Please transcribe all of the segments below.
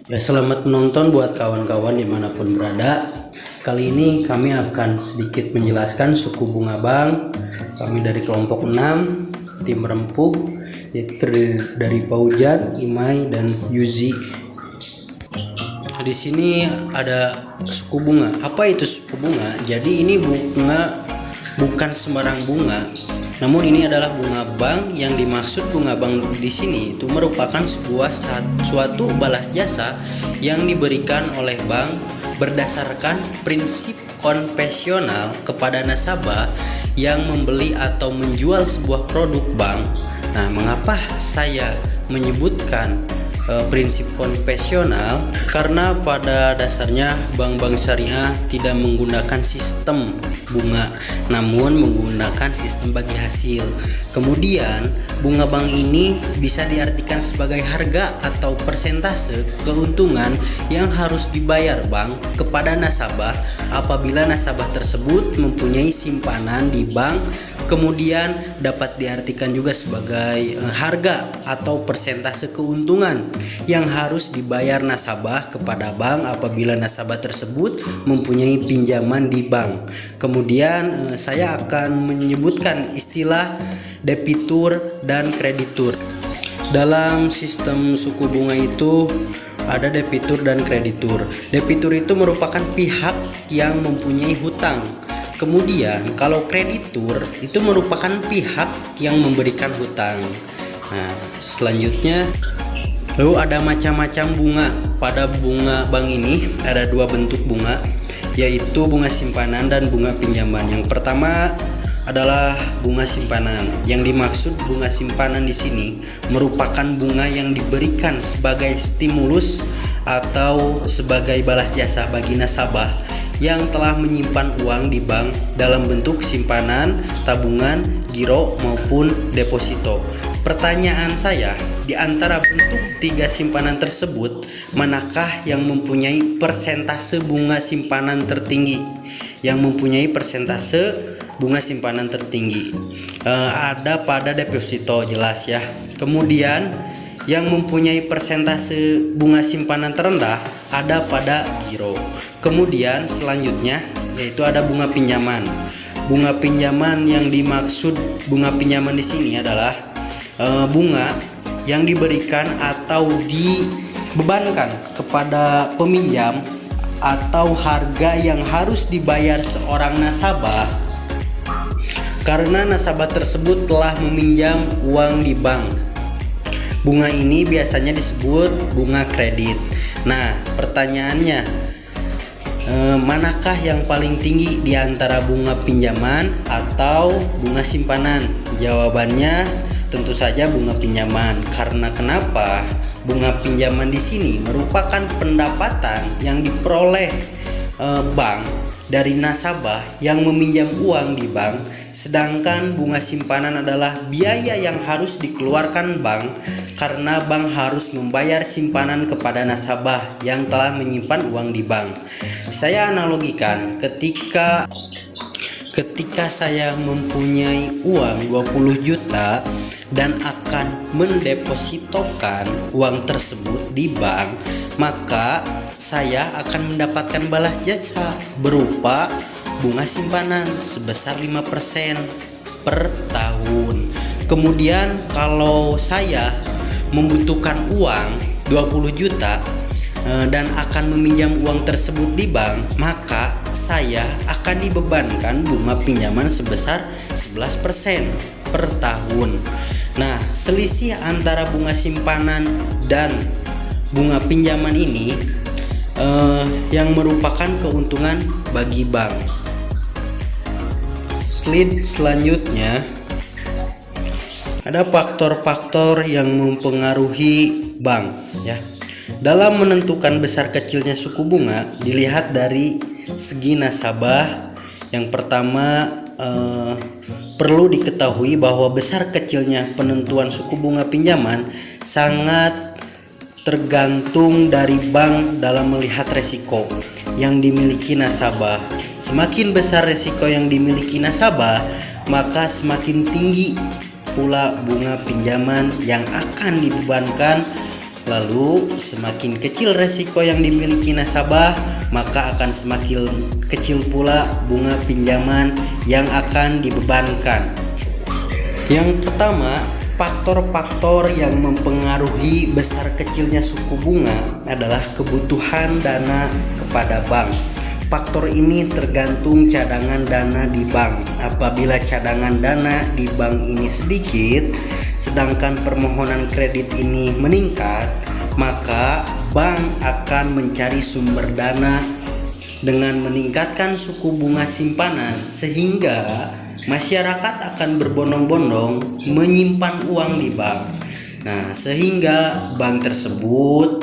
Ya, selamat menonton buat kawan-kawan dimanapun berada. Kali ini kami akan sedikit menjelaskan suku bunga bank. Kami dari kelompok 6, tim rempuk, yaitu terdiri dari Paujan, Imai, dan Yuzi. Di sini ada suku bunga. Apa itu suku bunga? Jadi ini bunga bukan sembarang bunga, namun ini adalah bunga bank. Yang dimaksud bunga bank di sini itu merupakan suatu balas jasa yang diberikan oleh bank berdasarkan prinsip konvensional kepada nasabah yang membeli atau menjual sebuah produk bank. Nah, mengapa saya menyebutkan prinsip konvensional? Karena pada dasarnya bank-bank syariah tidak menggunakan sistem bunga, namun menggunakan sistem bagi hasil. Kemudian bunga bank ini bisa diartikan sebagai harga atau persentase keuntungan yang harus dibayar bank kepada nasabah apabila nasabah tersebut mempunyai simpanan di bank. Kemudian dapat diartikan juga sebagai harga atau persentase keuntungan yang harus dibayar nasabah kepada bank apabila nasabah tersebut mempunyai pinjaman di bank. Kemudian saya akan menyebutkan istilah debitur dan kreditur. Dalam sistem suku bunga itu ada debitur dan kreditur. Debitur itu merupakan pihak yang mempunyai hutang. Kemudian kalau kreditur itu merupakan pihak yang memberikan hutang. Nah, selanjutnya lalu ada macam-macam bunga. Pada bunga bank ini ada dua bentuk bunga, yaitu bunga simpanan dan bunga pinjaman. Yang pertama adalah bunga simpanan. Yang dimaksud bunga simpanan di sini merupakan bunga yang diberikan sebagai stimulus atau sebagai balas jasa bagi nasabah yang telah menyimpan uang di bank dalam bentuk simpanan, tabungan, giro maupun deposito. Pertanyaan saya, di antara bentuk tiga simpanan tersebut, manakah yang mempunyai persentase bunga simpanan tertinggi? Yang mempunyai persentase bunga simpanan tertinggi ada pada deposito, jelas ya. Kemudian yang mempunyai persentase bunga simpanan terendah ada pada giro. Kemudian selanjutnya yaitu ada bunga pinjaman. Bunga pinjaman yang dimaksud bunga pinjaman di sini adalah bunga yang diberikan atau dibebankan kepada peminjam atau harga yang harus dibayar seorang nasabah karena nasabah tersebut telah meminjam uang di bank. Bunga ini biasanya disebut bunga kredit. Nah, pertanyaannya, manakah yang paling tinggi di antara bunga pinjaman atau bunga simpanan? Jawabannya tentu saja bunga pinjaman. Karena kenapa? Bunga pinjaman di sini merupakan pendapatan yang diperoleh bank dari nasabah yang meminjam uang di bank, sedangkan bunga simpanan adalah biaya yang harus dikeluarkan bank karena bank harus membayar simpanan kepada nasabah yang telah menyimpan uang di bank. Saya analogikan ketika saya mempunyai uang 20 juta dan akan mendepositokan uang tersebut di bank, maka saya akan mendapatkan balas jasa berupa bunga simpanan sebesar 5% per tahun. Kemudian kalau saya membutuhkan uang 20 juta dan akan meminjam uang tersebut di bank, maka saya akan dibebankan bunga pinjaman sebesar 11% per tahun. Nah, selisih antara bunga simpanan dan bunga pinjaman ini yang merupakan keuntungan bagi bank. Slide selanjutnya ada faktor-faktor yang mempengaruhi bank ya. Dalam menentukan besar kecilnya suku bunga dilihat dari segi nasabah. Yang pertama perlu diketahui bahwa besar kecilnya penentuan suku bunga pinjaman sangat tergantung dari bank dalam melihat resiko yang dimiliki nasabah. Semakin besar resiko yang dimiliki nasabah, maka semakin tinggi pula bunga pinjaman yang akan dibebankan Lalu semakin kecil resiko yang dimiliki nasabah, maka akan semakin kecil pula bunga pinjaman yang akan dibebankan. Yang pertama, faktor-faktor yang mempengaruhi besar kecilnya suku bunga adalah kebutuhan dana kepada bank. Faktor ini tergantung cadangan dana di bank. Apabila cadangan dana di bank ini sedikit, sedangkan permohonan kredit ini meningkat, maka bank akan mencari sumber dana dengan meningkatkan suku bunga simpanan, sehingga masyarakat akan berbondong-bondong menyimpan uang di bank. Nah, sehingga bank tersebut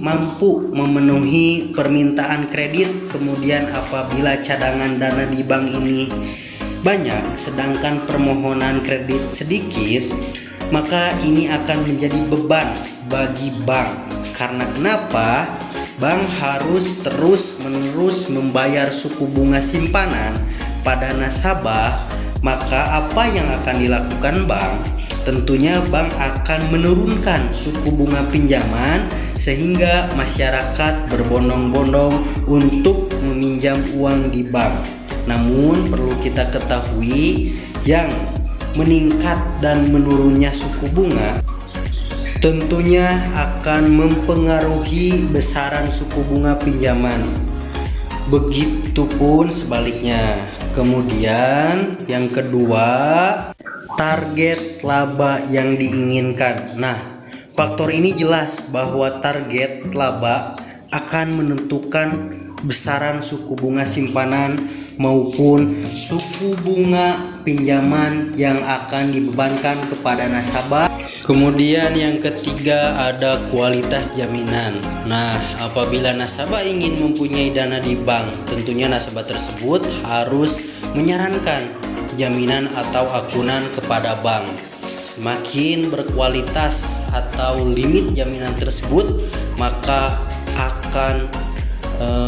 mampu memenuhi permintaan kredit. Kemudian apabila cadangan dana di bank ini banyak sedangkan permohonan kredit sedikit, maka ini akan menjadi beban bagi bank. Karena kenapa? Bank harus terus-menerus membayar suku bunga simpanan pada nasabah. Maka apa yang akan dilakukan bank? Tentunya bank akan menurunkan suku bunga pinjaman sehingga masyarakat berbondong-bondong untuk meminjam uang di bank. Namun perlu kita ketahui, yang meningkat dan menurunnya suku bunga tentunya akan mempengaruhi besaran suku bunga pinjaman. Begitupun sebaliknya. Kemudian yang kedua, target laba yang diinginkan. Nah, faktor ini jelas bahwa target laba akan menentukan besaran suku bunga simpanan maupun suku bunga pinjaman yang akan dibebankan kepada nasabah. Kemudian yang ketiga ada kualitas jaminan. Nah, apabila nasabah ingin mempunyai dana di bank, tentunya nasabah tersebut harus menyarankan jaminan atau akunan kepada bank. Semakin berkualitas atau limit jaminan tersebut, maka akan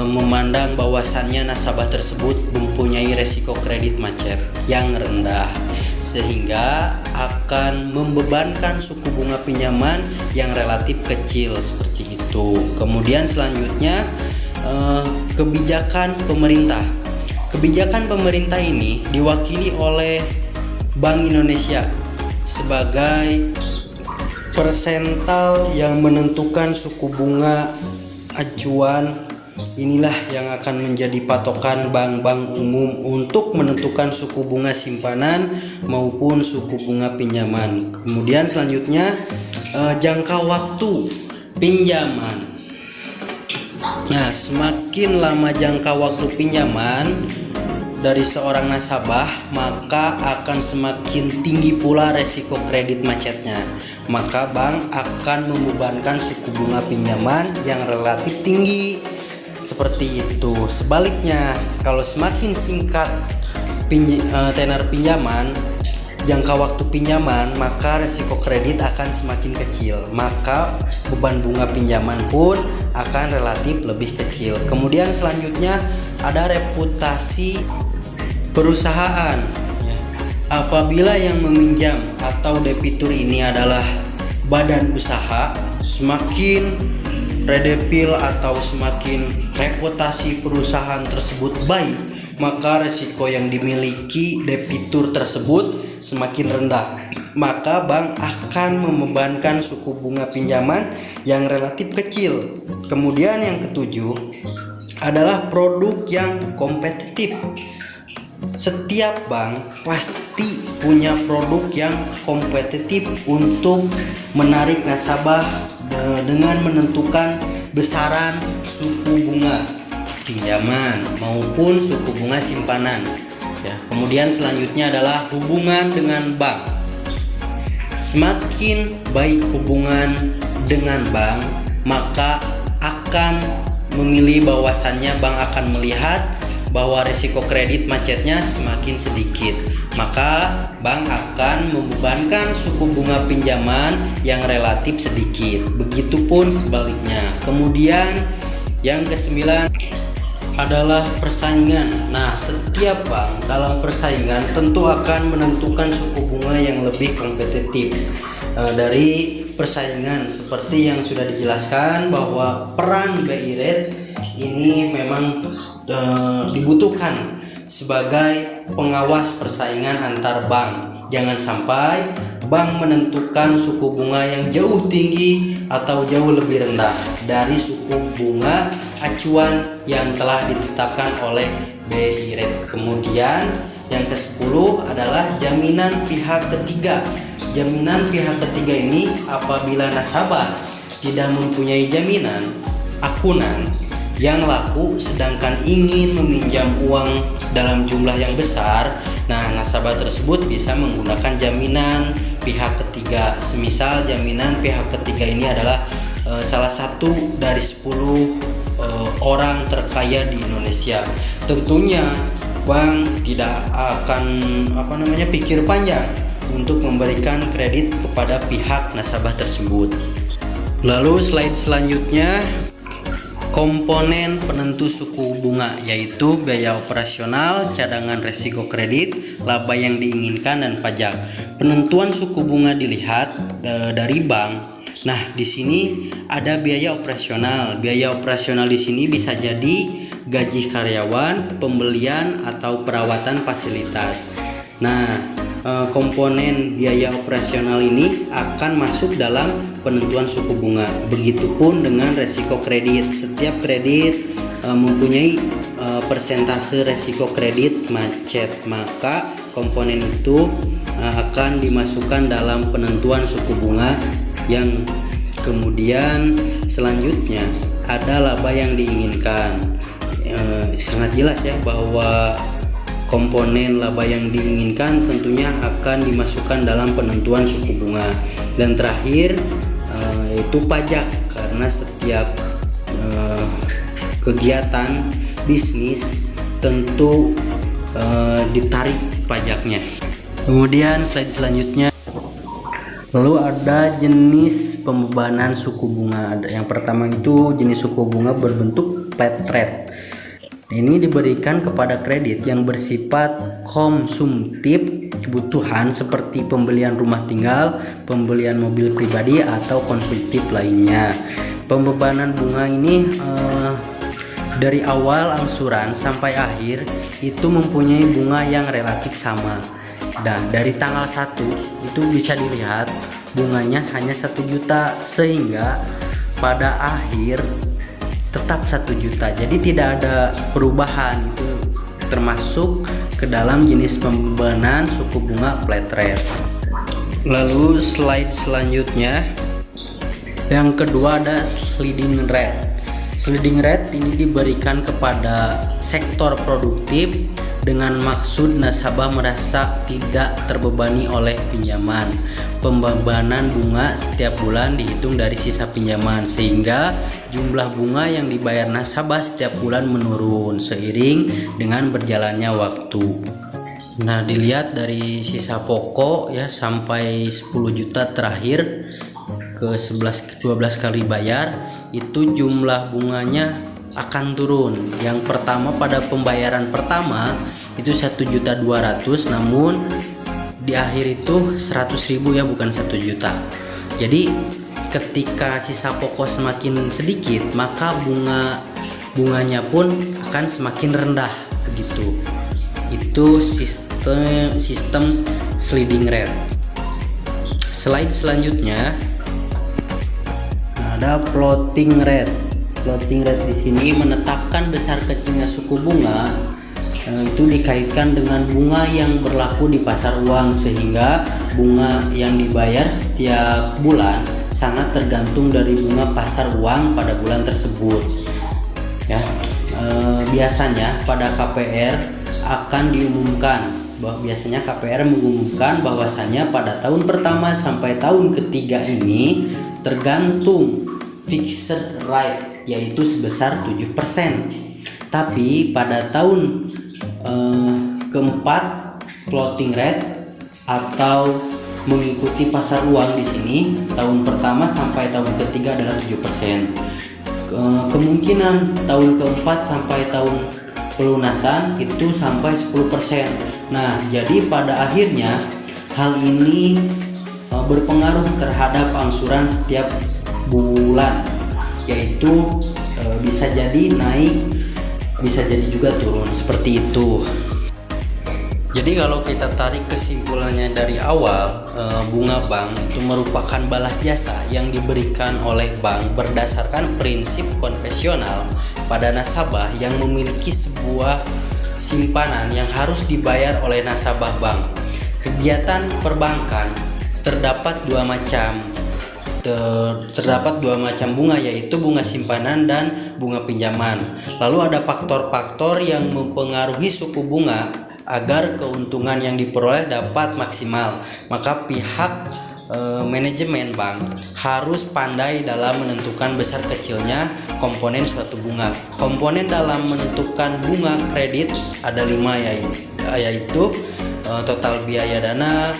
memandang bahwasannya nasabah tersebut mempunyai resiko kredit macet yang rendah, sehingga akan membebankan suku bunga pinjaman yang relatif kecil seperti itu. Kemudian selanjutnya kebijakan pemerintah. Kebijakan pemerintah ini diwakili oleh Bank Indonesia sebagai persental yang menentukan suku bunga acuan. Inilah yang akan menjadi patokan bank-bank umum untuk menentukan suku bunga simpanan maupun suku bunga pinjaman. Kemudian selanjutnya jangka waktu pinjaman. Nah, semakin lama jangka waktu pinjaman dari seorang nasabah, maka akan semakin tinggi pula resiko kredit macetnya. Maka bank akan membebankan suku bunga pinjaman yang relatif tinggi. Seperti itu. Sebaliknya, kalau semakin singkat tenor pinjaman, jangka waktu pinjaman, maka resiko kredit akan semakin kecil. Maka beban bunga pinjaman pun akan relatif lebih kecil. Kemudian selanjutnya ada reputasi perusahaan. Apabila yang meminjam atau debitur ini adalah badan usaha, semakin redepil atau semakin reputasi perusahaan tersebut baik, maka resiko yang dimiliki debitur tersebut semakin rendah. Maka bank akan membebankan suku bunga pinjaman yang relatif kecil. Kemudian yang ketujuh adalah produk yang kompetitif. Setiap bank pasti punya produk yang kompetitif untuk menarik nasabah dengan menentukan besaran suku bunga pinjaman maupun suku bunga simpanan. Kemudian selanjutnya adalah hubungan dengan bank. Semakin baik hubungan dengan bank, maka akan memilih bahwasannya bank akan melihat bahwa risiko kredit macetnya semakin sedikit, maka bank akan membebankan suku bunga pinjaman yang relatif sedikit. Begitupun sebaliknya. Kemudian yang kesembilan adalah persaingan. Nah, setiap bank dalam persaingan tentu akan menentukan suku bunga yang lebih kompetitif. dari persaingan seperti yang sudah dijelaskan bahwa peran BI Rate ini memang dibutuhkan sebagai pengawas persaingan antar bank. Jangan sampai bank menentukan suku bunga yang jauh tinggi atau jauh lebih rendah dari suku bunga acuan yang telah ditetapkan oleh BI Rate. Kemudian yang ke-10 adalah jaminan pihak ketiga. Jaminan pihak ketiga ini apabila nasabah tidak mempunyai jaminan akunan yang laku sedangkan ingin meminjam uang dalam jumlah yang besar, nah nasabah tersebut bisa menggunakan jaminan pihak ketiga. Semisal jaminan pihak ketiga ini adalah salah satu dari 10 orang terkaya di Indonesia. Tentunya bank tidak akan pikir panjang untuk memberikan kredit kepada pihak nasabah tersebut. Lalu slide selanjutnya, komponen penentu suku bunga yaitu biaya operasional, cadangan resiko kredit, laba yang diinginkan, dan pajak. Penentuan suku bunga dilihat dari bank. Nah, di sini ada biaya operasional. Biaya operasional di sini bisa jadi gaji karyawan, pembelian atau perawatan fasilitas. Nah, komponen biaya operasional ini akan masuk dalam penentuan suku bunga. Begitupun dengan resiko kredit. Setiap kredit mempunyai persentase resiko kredit macet, maka komponen itu akan dimasukkan dalam penentuan suku bunga. Yang kemudian selanjutnya ada laba yang diinginkan. Sangat jelas ya bahwa komponen laba yang diinginkan tentunya akan dimasukkan dalam penentuan suku bunga. Dan terakhir itu pajak, karena setiap kegiatan bisnis tentu ditarik pajaknya. Kemudian slide selanjutnya, lalu ada jenis pembebanan suku bunga. Yang pertama itu jenis suku bunga berbentuk flat rate. Ini diberikan kepada kredit yang bersifat konsumtif kebutuhan seperti pembelian rumah tinggal, pembelian mobil pribadi, atau konsumtif lainnya. Pembebanan bunga ini dari awal angsuran sampai akhir itu mempunyai bunga yang relatif sama. Dan dari tanggal 1 itu bisa dilihat bunganya hanya 1 juta, sehingga pada akhir tetap 1 juta. Jadi tidak ada perubahan, itu termasuk ke dalam jenis pembebanan suku bunga flat rate. Lalu slide selanjutnya, yang kedua ada sliding rate. Sliding rate ini diberikan kepada sektor produktif dengan maksud nasabah merasa tidak terbebani oleh pinjaman. Pembebanan bunga setiap bulan dihitung dari sisa pinjaman, sehingga jumlah bunga yang dibayar nasabah setiap bulan menurun seiring dengan berjalannya waktu. Nah, dilihat dari sisa pokok ya sampai 10 juta terakhir ke 12 kali bayar, itu jumlah bunganya akan turun. Yang pertama pada pembayaran pertama itu 1.200.000, namun di akhir itu 100.000 ya, bukan 1 juta. Jadi ketika sisa pokok semakin sedikit, maka bunganya pun akan semakin rendah begitu. Itu sistem sliding rate. Slide selanjutnya ada floating rate. Floating rate di sini menetapkan besar kecilnya suku bunga itu dikaitkan dengan bunga yang berlaku di pasar uang, sehingga bunga yang dibayar setiap bulan sangat tergantung dari bunga pasar uang pada bulan tersebut. Ya, biasanya pada KPR akan diumumkan biasanya KPR mengumumkan bahwasanya pada tahun pertama sampai tahun ketiga ini tergantung fixed rate, yaitu sebesar 7%. Tapi pada tahun keempat floating rate atau mengikuti pasar uang di sini tahun pertama sampai tahun ketiga adalah 7%. Kemungkinan tahun keempat sampai tahun pelunasan itu sampai 10%. Nah, jadi pada akhirnya hal ini berpengaruh terhadap angsuran setiap bulan, yaitu bisa jadi naik, bisa jadi juga turun, seperti itu. Jadi kalau kita tarik kesimpulannya dari awal, bunga bank itu merupakan balas jasa yang diberikan oleh bank berdasarkan prinsip konvensional pada nasabah yang memiliki sebuah simpanan yang harus dibayar oleh nasabah bank. Kegiatan perbankan terdapat dua macam bunga, yaitu bunga simpanan dan bunga pinjaman. Lalu ada faktor-faktor yang mempengaruhi suku bunga agar keuntungan yang diperoleh dapat maksimal. Maka pihak manajemen bank harus pandai dalam menentukan besar kecilnya komponen suatu bunga. Komponen dalam menentukan bunga kredit ada 5, yaitu total biaya dana,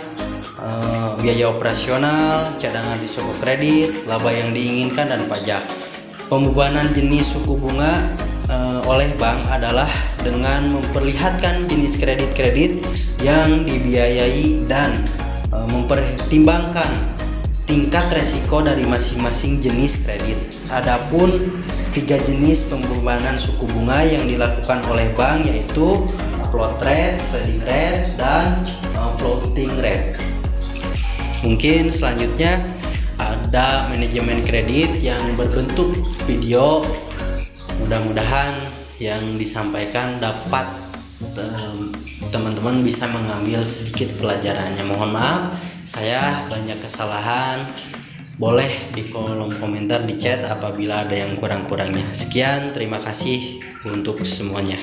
biaya operasional, cadangan di suku kredit, laba yang diinginkan, dan pajak. Pembebanan jenis suku bunga oleh bank adalah dengan memperlihatkan jenis kredit-kredit yang dibiayai dan mempertimbangkan tingkat resiko dari masing-masing jenis kredit. Adapun 3 jenis pembebanan suku bunga yang dilakukan oleh bank yaitu float rate, sliding rate, dan floating rate. Mungkin selanjutnya ada manajemen kredit yang berbentuk video. Mudah-mudahan yang disampaikan dapat teman-teman bisa mengambil sedikit pelajarannya. Mohon maaf saya banyak kesalahan. Boleh di kolom komentar di chat apabila ada yang kurang-kurangnya. Sekian, terima kasih untuk semuanya.